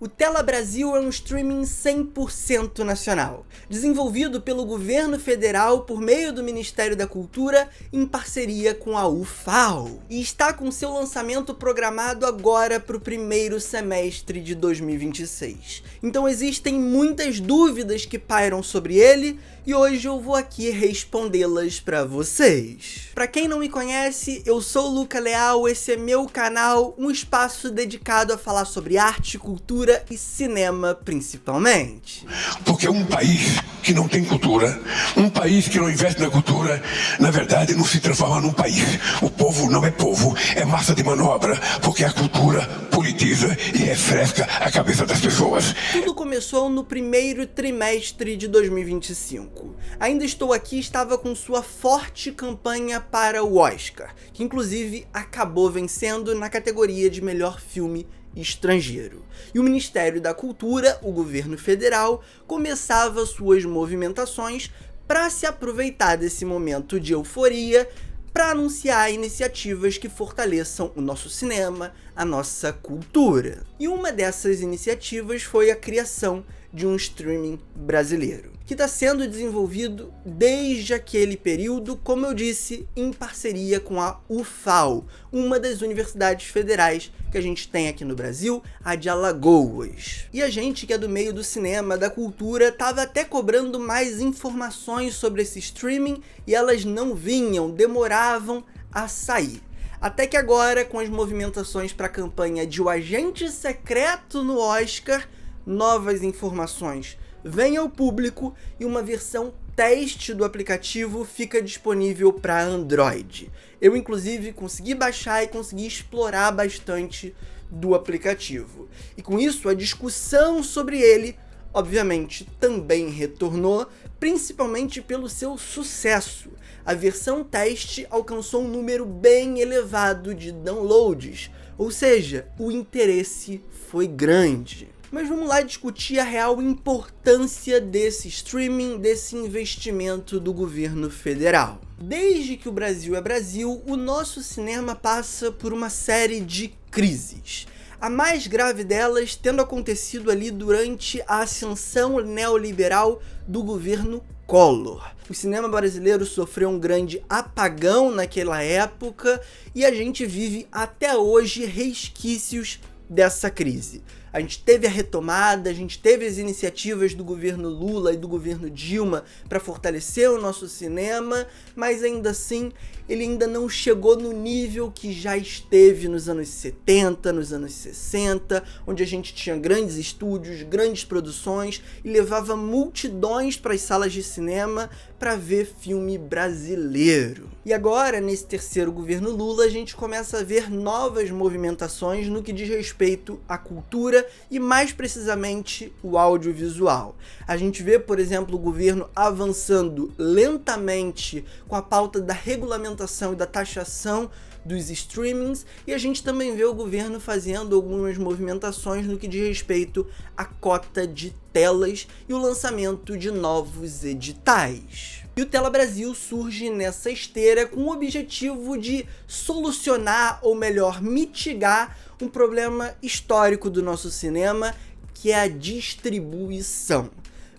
O Tela Brasil é um streaming 100% nacional, desenvolvido pelo governo federal por meio do Ministério da Cultura em parceria com a UFAO, e está com seu lançamento programado agora para o primeiro semestre de 2026. Então existem muitas dúvidas que pairam sobre ele e hoje eu vou aqui respondê-las para vocês. Para quem não me conhece, eu sou o Luca Leal, esse é meu canal, um espaço dedicado a falar sobre arte, cultura e cinema principalmente. Porque um país que não tem cultura, um país que não investe na cultura, na verdade não se transforma num país. O povo não é povo, é massa de manobra, porque a cultura politiza e refresca a cabeça das pessoas. Tudo começou no primeiro trimestre de 2025. Ainda estou aqui estava com sua forte campanha para o Oscar, que inclusive acabou vencendo na categoria de melhor filme estrangeiro. E o Ministério da Cultura, o governo federal, começava suas movimentações para se aproveitar desse momento de euforia para anunciar iniciativas que fortaleçam o nosso cinema, a nossa cultura. E uma dessas iniciativas foi a criação de um streaming brasileiro, que está sendo desenvolvido desde aquele período, como eu disse, em parceria com a UFAO, uma das universidades federais que a gente tem aqui no Brasil, a de Alagoas. E a gente que é do meio do cinema, da cultura, estava até cobrando mais informações sobre esse streaming e elas não vinham, demoravam a sair. Até que agora, com as movimentações para a campanha de O Agente Secreto no Oscar, novas informações vêm ao público e uma versão teste do aplicativo fica disponível para Android. Eu inclusive consegui baixar e consegui explorar bastante do aplicativo. E com isso a discussão sobre ele, obviamente, também retornou, principalmente pelo seu sucesso. A versão teste alcançou um número bem elevado de downloads, ou seja, o interesse foi grande. Mas vamos lá discutir a real importância desse streaming, desse investimento do governo federal. Desde que o Brasil é Brasil, o nosso cinema passa por uma série de crises. A mais grave delas tendo acontecido ali durante a ascensão neoliberal do governo Collor. O cinema brasileiro sofreu um grande apagão naquela época e a gente vive até hoje resquícios dessa crise. A gente teve a retomada, a gente teve as iniciativas do governo Lula e do governo Dilma para fortalecer o nosso cinema, mas ainda assim ele ainda não chegou no nível que já esteve nos anos 70, nos anos 60, onde a gente tinha grandes estúdios, grandes produções e levava multidões para as salas de cinema para ver filme brasileiro. E agora, nesse terceiro governo Lula, a gente começa a ver novas movimentações no que diz respeito à cultura e mais precisamente o audiovisual. A gente vê, por exemplo, o governo avançando lentamente com a pauta da regulamentação e da taxação dos streamings, e a gente também vê o governo fazendo algumas movimentações no que diz respeito à cota de telas e o lançamento de novos editais. E o Tela Brasil surge nessa esteira com o objetivo de solucionar, ou melhor, mitigar um problema histórico do nosso cinema, que é a distribuição.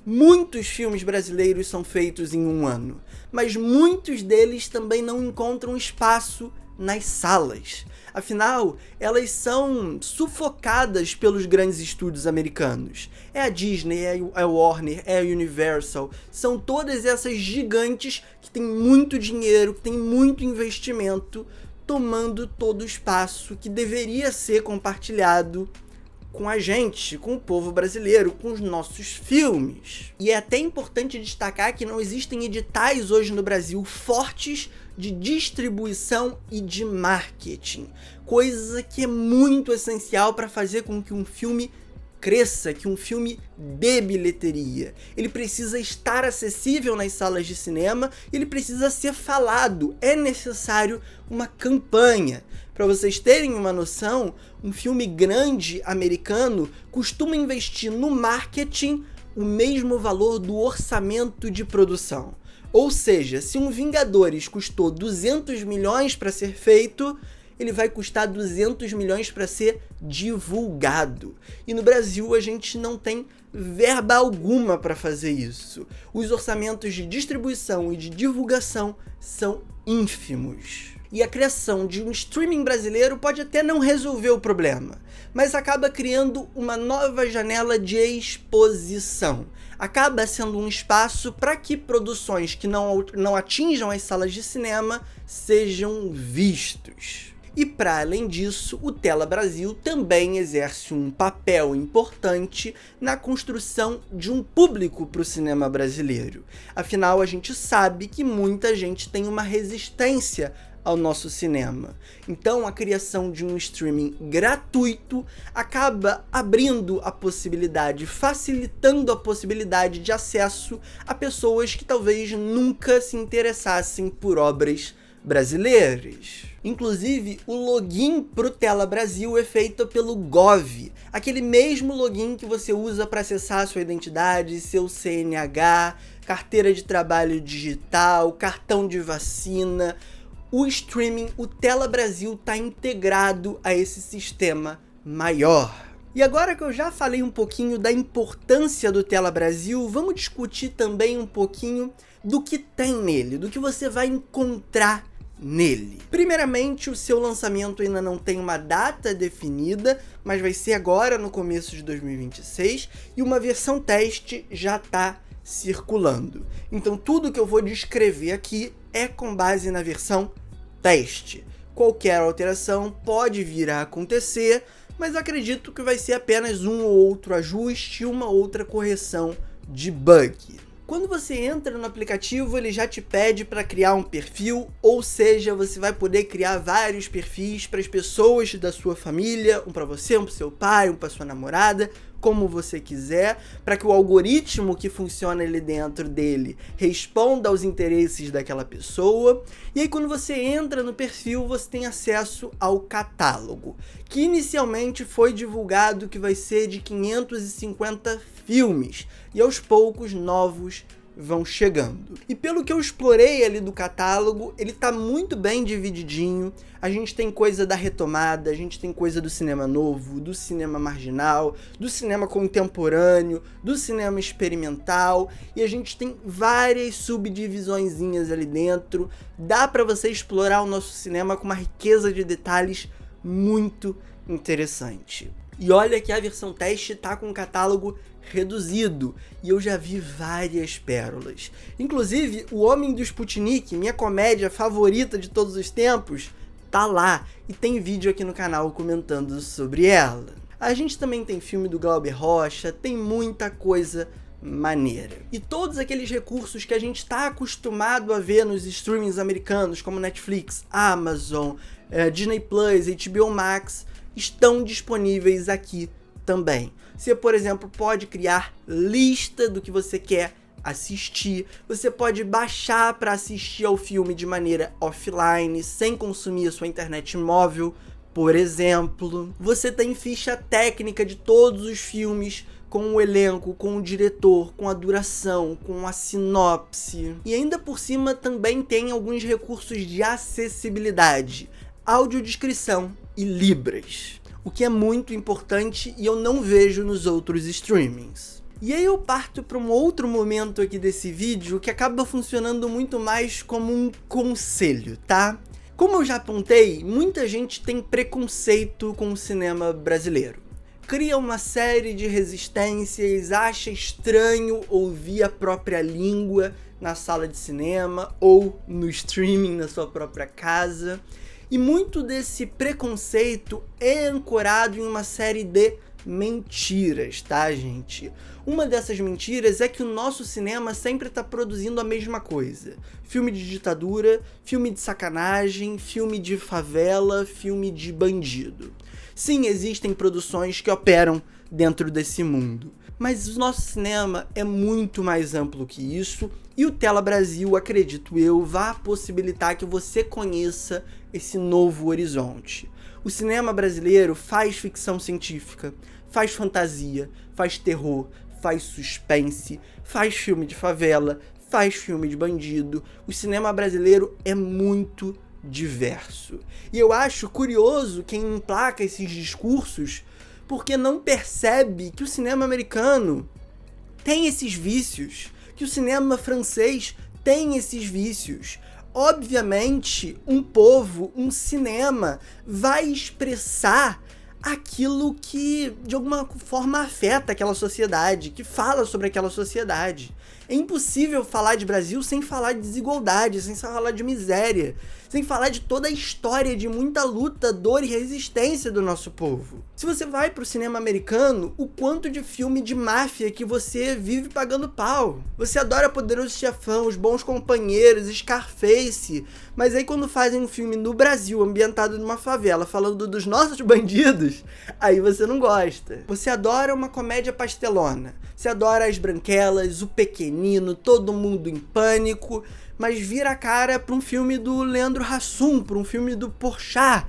Muitos filmes brasileiros são feitos em um ano, mas muitos deles também não encontram espaço nas salas. Afinal, elas são sufocadas pelos grandes estúdios americanos. É a Disney, é a Warner, é a Universal. São todas essas gigantes que têm muito dinheiro, que têm muito investimento, tomando todo o espaço que deveria ser compartilhado com a gente, com o povo brasileiro, com os nossos filmes. E é até importante destacar que não existem editais hoje no Brasil fortes de distribuição e de marketing, coisa que é muito essencial para fazer com que um filme cresça, que um filme dê bilheteria. Ele precisa estar acessível nas salas de cinema, ele precisa ser falado, é necessário uma campanha. Para vocês terem uma noção, um filme grande americano costuma investir no marketing o mesmo valor do orçamento de produção. Ou seja, se um Vingadores custou 200 milhões para ser feito, ele vai custar 200 milhões para ser divulgado. E no Brasil a gente não tem verba alguma para fazer isso. Os orçamentos de distribuição e de divulgação são ínfimos. E a criação de um streaming brasileiro pode até não resolver o problema, mas acaba criando uma nova janela de exposição. Acaba sendo um espaço para que produções que não atinjam as salas de cinema sejam vistos. E para além disso, o Tela Brasil também exerce um papel importante na construção de um público para o cinema brasileiro. Afinal, a gente sabe que muita gente tem uma resistência ao nosso cinema. Então a criação de um streaming gratuito acaba abrindo a possibilidade, facilitando a possibilidade de acesso a pessoas que talvez nunca se interessassem por obras brasileiras. Inclusive, o login pro Tela Brasil é feito pelo Gov, aquele mesmo login que você usa para acessar sua identidade, seu CNH, carteira de trabalho digital, cartão de vacina. O streaming, o Tela Brasil, está integrado a esse sistema maior. E agora que eu já falei um pouquinho da importância do Tela Brasil, vamos discutir também um pouquinho do que tem nele, do que você vai encontrar nele. Primeiramente, o seu lançamento ainda não tem uma data definida, mas vai ser agora no começo de 2026, e uma versão teste já está circulando. Então tudo que eu vou descrever aqui é com base na versão teste. Qualquer alteração pode vir a acontecer, mas acredito que vai ser apenas um ou outro ajuste e uma outra correção de bug. Quando você entra no aplicativo, ele já te pede para criar um perfil, ou seja, você vai poder criar vários perfis para as pessoas da sua família, um para você, um para seu pai, um para sua namorada, como você quiser, para que o algoritmo que funciona ali dentro dele responda aos interesses daquela pessoa. E aí quando você entra no perfil, você tem acesso ao catálogo, que inicialmente foi divulgado que vai ser de 550 filmes, e aos poucos novos vão chegando. E pelo que eu explorei ali do catálogo, ele tá muito bem divididinho. A gente tem coisa da retomada, a gente tem coisa do cinema novo, do cinema marginal, do cinema contemporâneo, do cinema experimental, e a gente tem várias subdivisõezinhas ali dentro. Dá para você explorar o nosso cinema com uma riqueza de detalhes muito interessante. E olha que a versão teste tá com um catálogo reduzido, e eu já vi várias pérolas. Inclusive, O Homem do Sputnik, minha comédia favorita de todos os tempos, tá lá, e tem vídeo aqui no canal comentando sobre ela. A gente também tem filme do Glauber Rocha, tem muita coisa maneira. E todos aqueles recursos que a gente tá acostumado a ver nos streamings americanos, como Netflix, Amazon, Disney Plus, HBO Max, estão disponíveis aqui também. Você, por exemplo, pode criar lista do que você quer assistir, você pode baixar para assistir ao filme de maneira offline, sem consumir a sua internet móvel, por exemplo. Você tem ficha técnica de todos os filmes, com o elenco, com o diretor, com a duração, com a sinopse. E ainda por cima também tem alguns recursos de acessibilidade, audiodescrição e libras, o que é muito importante e eu não vejo nos outros streamings. E aí eu parto para um outro momento aqui desse vídeo que acaba funcionando muito mais como um conselho, tá? Como eu já apontei, muita gente tem preconceito com o cinema brasileiro. Cria uma série de resistências, acha estranho ouvir a própria língua na sala de cinema ou no streaming na sua própria casa. E muito desse preconceito é ancorado em uma série de mentiras, tá, gente? Uma dessas mentiras é que o nosso cinema sempre está produzindo a mesma coisa. Filme de ditadura, filme de sacanagem, filme de favela, filme de bandido. Sim, existem produções que operam dentro desse mundo, mas o nosso cinema é muito mais amplo que isso, e o Tela Brasil, acredito eu, vai possibilitar que você conheça esse novo horizonte. O cinema brasileiro faz ficção científica, faz fantasia, faz terror, faz suspense, faz filme de favela, faz filme de bandido. O cinema brasileiro é muito diverso. E eu acho curioso quem emplaca esses discursos porque não percebe que o cinema americano tem esses vícios, que o cinema francês tem esses vícios. Obviamente, um povo, um cinema vai expressar aquilo que de alguma forma afeta aquela sociedade, que fala sobre aquela sociedade. É impossível falar de Brasil sem falar de desigualdade, sem falar de miséria, sem falar de toda a história de muita luta, dor e resistência do nosso povo. Se você vai pro cinema americano, o quanto de filme de máfia que você vive pagando pau. Você adora Poderoso Chefão, Os Bons Companheiros, Scarface, mas aí quando fazem um filme no Brasil, ambientado numa favela, falando dos nossos bandidos, aí você não gosta. Você adora uma comédia pastelona, você adora As Branquelas, O Pequenino, Todo Mundo em Pânico, mas vira a cara pra um filme do Leandro Hassum, pra um filme do Porchat.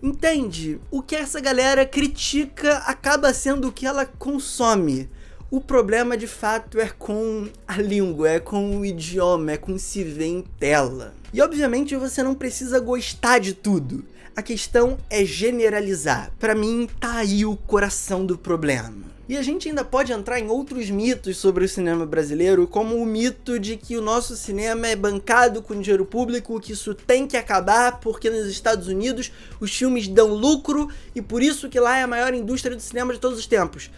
Entende? O que essa galera critica acaba sendo o que ela consome. O problema, de fato, é com a língua, é com o idioma, é com se ver em tela. E, obviamente, você não precisa gostar de tudo. A questão é generalizar. Pra mim, tá aí o coração do problema. E a gente ainda pode entrar em outros mitos sobre o cinema brasileiro, como o mito de que o nosso cinema é bancado com dinheiro público, que isso tem que acabar porque nos Estados Unidos os filmes dão lucro e por isso que lá é a maior indústria do cinema de todos os tempos.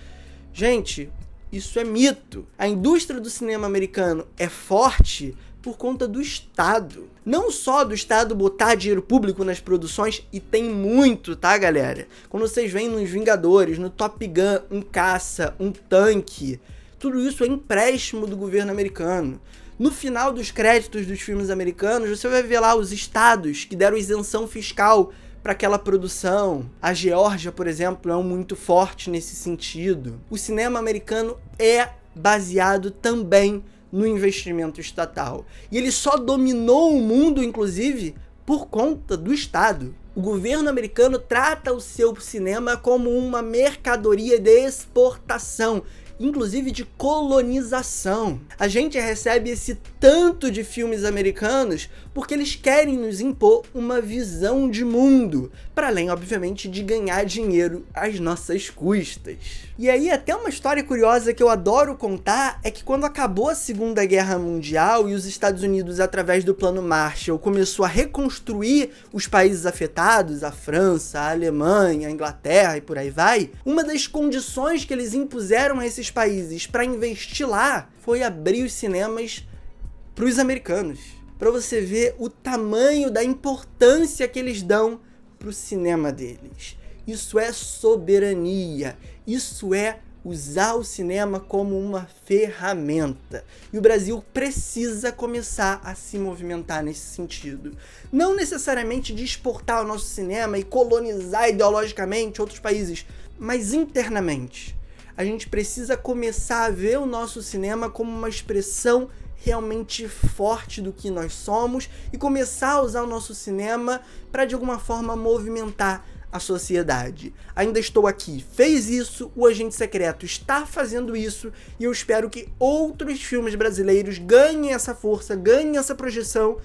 Gente, isso é mito. A indústria do cinema americano é forte por conta do Estado. Não só do Estado botar dinheiro público nas produções, e tem muito, tá, galera? Quando vocês veem nos Vingadores, no Top Gun, um caça, um tanque, tudo isso é empréstimo do governo americano. No final dos créditos dos filmes americanos, você vai ver lá os estados que deram isenção fiscal para aquela produção. A Geórgia, por exemplo, é muito forte nesse sentido. O cinema americano é baseado também no investimento estatal. E ele só dominou o mundo, inclusive, por conta do Estado. O governo americano trata o seu cinema como uma mercadoria de exportação, inclusive de colonização. A gente recebe esse tanto de filmes americanos porque eles querem nos impor uma visão de mundo, para além, obviamente, de ganhar dinheiro às nossas custas. E aí, até uma história curiosa que eu adoro contar é que quando acabou a Segunda Guerra Mundial e os Estados Unidos, através do Plano Marshall, começou a reconstruir os países afetados, a França, a Alemanha, a Inglaterra e por aí vai, uma das condições que eles impuseram a esses países para investir lá foi abrir os cinemas para os americanos. Para você ver o tamanho da importância que eles dão para o cinema deles. Isso é soberania. Isso é usar o cinema como uma ferramenta. E o Brasil precisa começar a se movimentar nesse sentido. Não necessariamente de exportar o nosso cinema e colonizar ideologicamente outros países, mas internamente. A gente precisa começar a ver o nosso cinema como uma expressão realmente forte do que nós somos e começar a usar o nosso cinema para de alguma forma movimentar a sociedade. Ainda estou aqui, fez isso, o Agente Secreto está fazendo isso e eu espero que outros filmes brasileiros ganhem essa força, ganhem essa projeção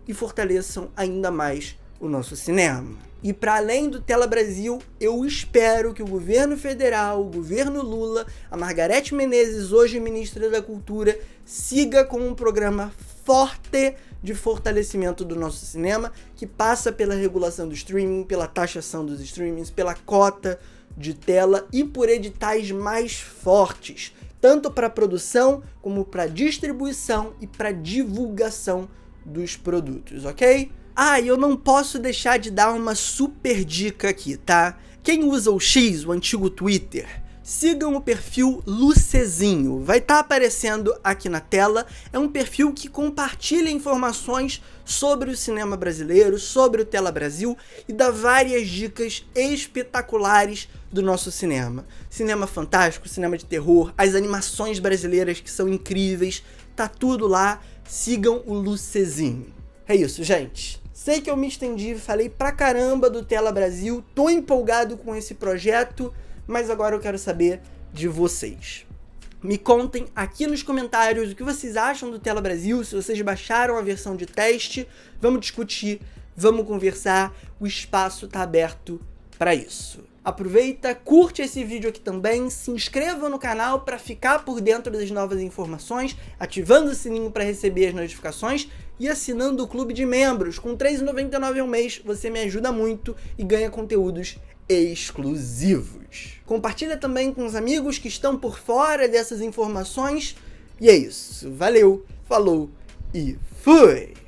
e fortaleçam ainda mais o nosso cinema. E para além do Tela Brasil, eu espero que o governo federal, o governo Lula, a Margareth Menezes, hoje ministra da Cultura, siga com um programa forte de fortalecimento do nosso cinema, que passa pela regulação do streaming, pela taxação dos streamings, pela cota de tela e por editais mais fortes, tanto para produção como para distribuição e para divulgação dos produtos, ok? Ah, e eu não posso deixar de dar uma super dica aqui, tá? Quem usa o X, o antigo Twitter, sigam o perfil Lucezinho. Vai estar aparecendo aqui na tela. É um perfil que compartilha informações sobre o cinema brasileiro, sobre o Tela Brasil e dá várias dicas espetaculares do nosso cinema. Cinema fantástico, cinema de terror, as animações brasileiras que são incríveis. Tá tudo lá. Sigam o Lucezinho. É isso, gente. Sei que eu me estendi, falei pra caramba do Tela Brasil, tô empolgado com esse projeto, mas agora eu quero saber de vocês. Me contem aqui nos comentários o que vocês acham do Tela Brasil, se vocês baixaram a versão de teste. Vamos discutir, vamos conversar, o espaço tá aberto para isso. Aproveita, curte esse vídeo aqui também, se inscreva no canal para ficar por dentro das novas informações, ativando o sininho para receber as notificações e assinando o clube de membros. Com R$ 3,99 ao mês você me ajuda muito e ganha conteúdos exclusivos. Compartilha também com os amigos que estão por fora dessas informações. E é isso. Valeu, falou e fui!